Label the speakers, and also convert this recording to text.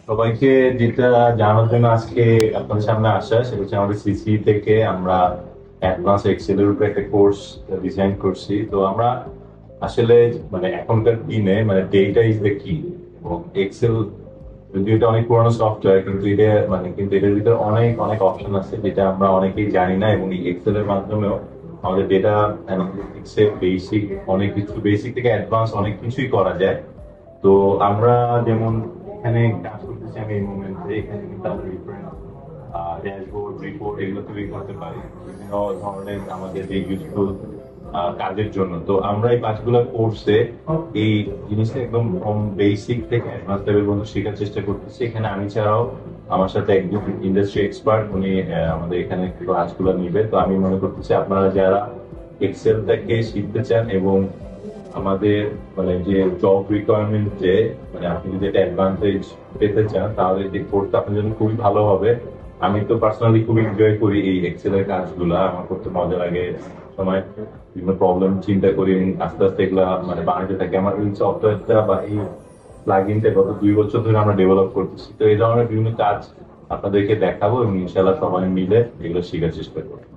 Speaker 1: সবাইকে যেটা জানানোর জন্য আজকে আপনার সামনে আসা সেটা হচ্ছে আমাদের সিসি থেকে আমরা অ্যাডভান্স এক্সেল এর উপরে একটা কোর্স ডিজাইন করছি। তো আমরা আসলে মানে এখনকার দিনে মানে ডেটা ইজ দ্য কি, এবং এক্সেল যদিও এটা অনেক পুরোনো সফটওয়্যার কিন্তু এটা মানে কিন্তু এটার ভিতরে অনেক অনেক অপশন আছে যেটা আমরা অনেকেই জানি না, এবং এই এক্সেল এর মাধ্যমেও আমাদের ডেটা অ্যানালিটিক্স এর বেসিক অনেক কিছু, বেসিক থেকে অ্যাডভান্স অনেক কিছুই করা যায়। তো আমরা যেমন এখানে কাজ করতেছি, আমি এই মুমেন্টে এখানে কিন্তু আমরা ডিফারেন্ট ড্যাশবোর্ড রিপোর্ট এগুলো তৈরি করতে পারি বিভিন্ন ধরনের আমাদের যে ইউজফুল কাজের জন্য। তো আমরা এই পাঁচগুলো কোর্সে এই জিনিসটা একদম বেসিক থেকে অ্যাডভান্স লেভেল পর্যন্ত শেখার চেষ্টা করতেছি। এখানে আমি ছাড়াও আমার সাথে একজন ইন্ডাস্ট্রি এক্সপার্ট উনি আমাদের এখানে ক্লাসগুলো নিবে। তো আমি মনে করতেছি আপনারা যারা এক্সেলটাকে শিখতে চান এবং আমাদের মানে যে জব রিকোয়ারমেন্টে মানে আপনি যদি একটা অ্যাডভান্টেজ পেতে চান তাহলে এই কোর্সটা আপনার জন্য খুবই ভালো হবে। আমি তো পার্সোনালি খুব এনজয় করি এই এক্সেল এর কাজগুলা, আমার করতে মজা লাগে। সময় বিভিন্ন প্রবলেম চিন্তা করি এবং আস্তে আস্তে এগুলা মানে বানাতে থাকি। আমার এই সফটওয়্যারটা বা এই প্লাগইনটা গত 2 বছর ধরে আমরা ডেভেলপ করতেছি। তো এই ধরনের বিভিন্ন কাজ আপনাদেরকে দেখাবো এবং ইনশাল্লাহ সবাই মিলে এগুলো শেখার চেষ্টা করবো।